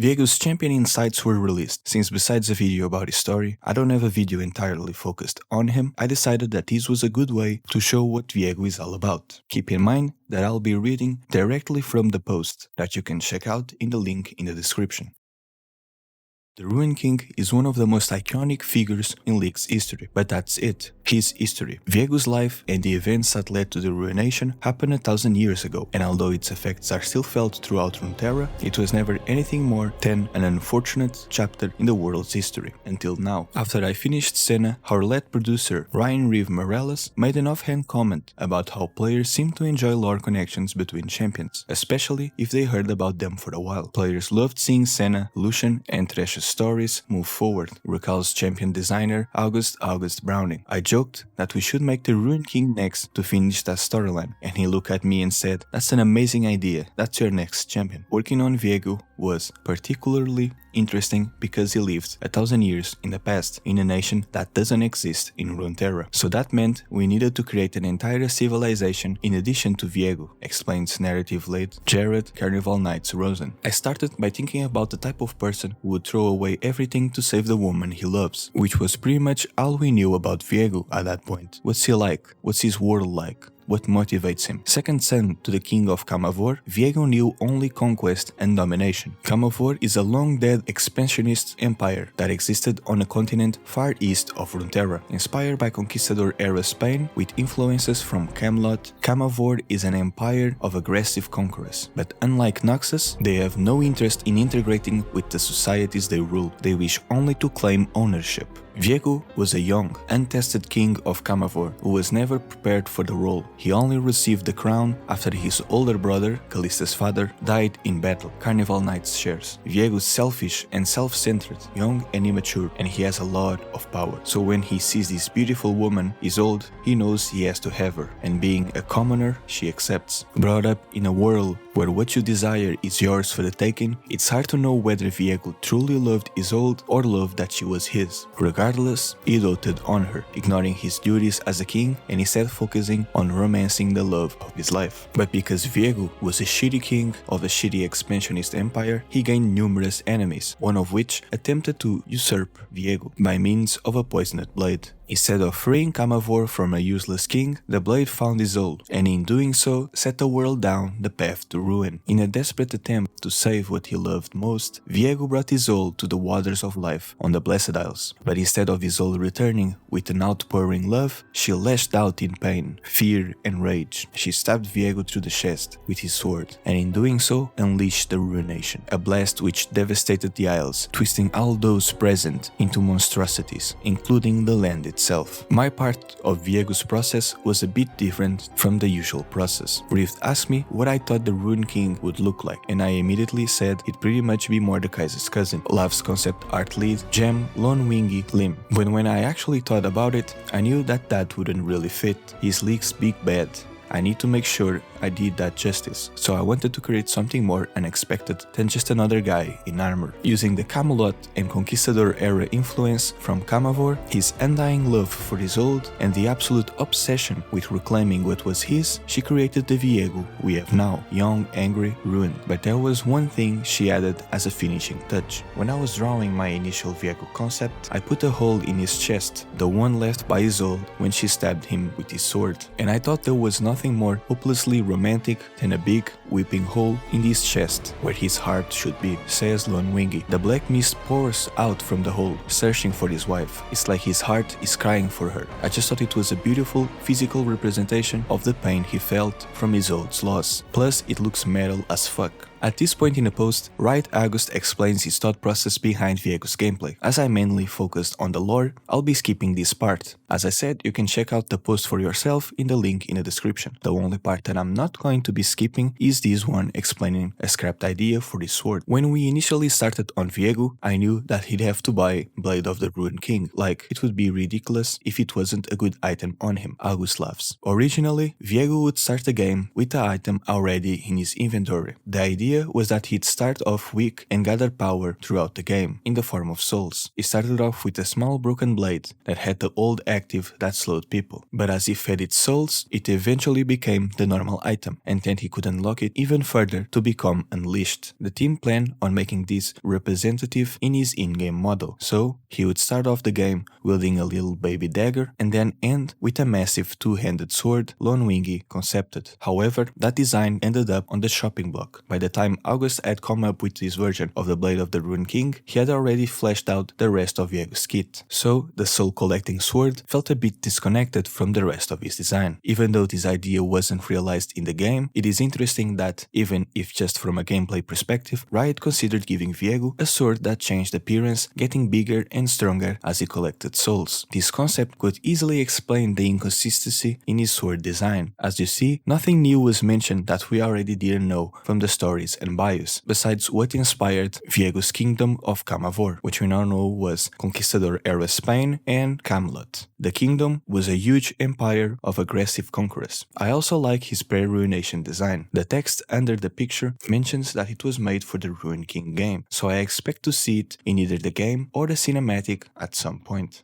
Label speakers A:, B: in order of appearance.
A: Viego's champion insights were released. Since besides a video about his story, I don't have a video entirely focused on him, I decided that this was a good way to show what Viego is all about. Keep in mind that I'll be reading directly from the post that you can check out in the link in the description. The Ruined King is one of the most iconic figures in League's history, but that's it, his history. Viego's life and the events that led to the Ruination happened 1,000 years ago, and although its effects are still felt throughout Runeterra, it was never anything more than an unfortunate chapter in the world's history, until now. After I finished Senna, our lead producer Ryan Reeve Morales made an offhand comment about how players seem to enjoy lore connections between champions, especially if they heard about them for a while. Players loved seeing Senna, Lucian, and Thresh's stories move forward, recalls champion designer August Browning. I joked that we should make the Ruined King next to finish that storyline, and he looked at me and said, "That's an amazing idea, that's your next champion." Working on Viego was particularly interesting because he lived 1,000 years in the past in a nation that doesn't exist in Runeterra. So that meant we needed to create an entire civilization in addition to Viego, explains narrative lead Jared Carnival Knights Rosen. I started by thinking about the type of person who would throw away everything to save the woman he loves, which was pretty much all we knew about Viego at that point. What's he like? What's his world like? What motivates him? Second son to the king of Camavor, Viego knew only conquest and domination. Camavor is a long-dead expansionist empire that existed on a continent far east of Runeterra. Inspired by conquistador-era Spain with influences from Camelot, Camavor is an empire of aggressive conquerors. But unlike Noxus, they have no interest in integrating with the societies they rule. They wish only to claim ownership. Viego was a young, untested king of Camavor who was never prepared for the role. He only received the crown after his older brother, Callista's father, died in battle, Carnival Knights shares. Viego's selfish and self-centered, young and immature, and he has a lot of power. So when he sees this beautiful woman is old, he knows he has to have her, and being a commoner, she accepts. Brought up in a world where what you desire is yours for the taking, it's hard to know whether Viego truly loved Isolde or loved that she was his. Regardless, he doted on her, ignoring his duties as a king and instead focusing on romancing the love of his life. But because Viego was a shitty king of a shitty expansionist empire, he gained numerous enemies, one of which attempted to usurp Viego by means of a poisoned blade. Instead of freeing Camavor from a useless king, the blade found Isolde, and in doing so, set the world down the path to ruin. In a desperate attempt to save what he loved most, Viego brought Isolde to the waters of life on the Blessed Isles. But instead of Isolde returning with an outpouring love, she lashed out in pain, fear and rage. She stabbed Viego through the chest with his sword, and in doing so, unleashed the Ruination, a blast which devastated the Isles, twisting all those present into monstrosities, including the land itself. My part of Viego's process was a bit different from the usual process. Rift asked me what I thought the Ruined King would look like, and I immediately said it'd pretty much be Mordekaiser's cousin, Lav's concept art lead, Gem Lone Wingy Lim. But when I actually thought about it, I knew that wouldn't really fit. He's League's big bad. I need to make sure I did that justice, so I wanted to create something more unexpected than just another guy in armor. Using the Camelot and Conquistador era influence from Camavor, his undying love for Isolde, and the absolute obsession with reclaiming what was his, she created the Viego we have now, young, angry, ruined. But there was one thing she added as a finishing touch. When I was drawing my initial Viego concept, I put a hole in his chest, the one left by Isolde when she stabbed him with his sword, and I thought there was nothing more hopelessly romantic than a big weeping hole in his chest where his heart should be, says Lone Wingy. The black mist pours out from the hole, searching for his wife. It's like his heart is crying for her. I just thought it was a beautiful physical representation of the pain he felt from Isolde's loss. Plus, it looks metal as fuck. At this point in the post, Riot August explains his thought process behind Viego's gameplay. As I mainly focused on the lore, I'll be skipping this part. As I said, you can check out the post for yourself in the link in the description. The only part that I'm not going to be skipping is this one explaining a scrapped idea for this sword. When we initially started on Viego, I knew that he'd have to buy Blade of the Ruined King, like it would be ridiculous if it wasn't a good item on him, August laughs. Originally, Viego would start the game with the item already in his inventory. The idea idea was that he'd start off weak and gather power throughout the game, in the form of souls. He started off with a small broken blade that had the old active that slowed people, but as he fed its souls, it eventually became the normal item, and then he could unlock it even further to become unleashed. The team planned on making this representative in his in-game model, so he would start off the game wielding a little baby dagger and then end with a massive two-handed sword Lone Wingy concepted. However, that design ended up on the shopping block. By the time August had come up with his version of the Blade of the Ruined King, he had already fleshed out the rest of Viego's kit, so the soul-collecting sword felt a bit disconnected from the rest of his design. Even though this idea wasn't realized in the game, it is interesting that, even if just from a gameplay perspective, Riot considered giving Viego a sword that changed appearance, getting bigger and stronger as he collected souls. This concept could easily explain the inconsistency in his sword design. As you see, nothing new was mentioned that we already didn't know from the stories and bios, besides what inspired Viego's kingdom of Camavor, which we now know was Conquistador era Spain and Camelot. The kingdom was a huge empire of aggressive conquerors. I also like his pre-Ruination design. The text under the picture mentions that it was made for the Ruined King game, so I expect to see it in either the game or the cinematic at some point.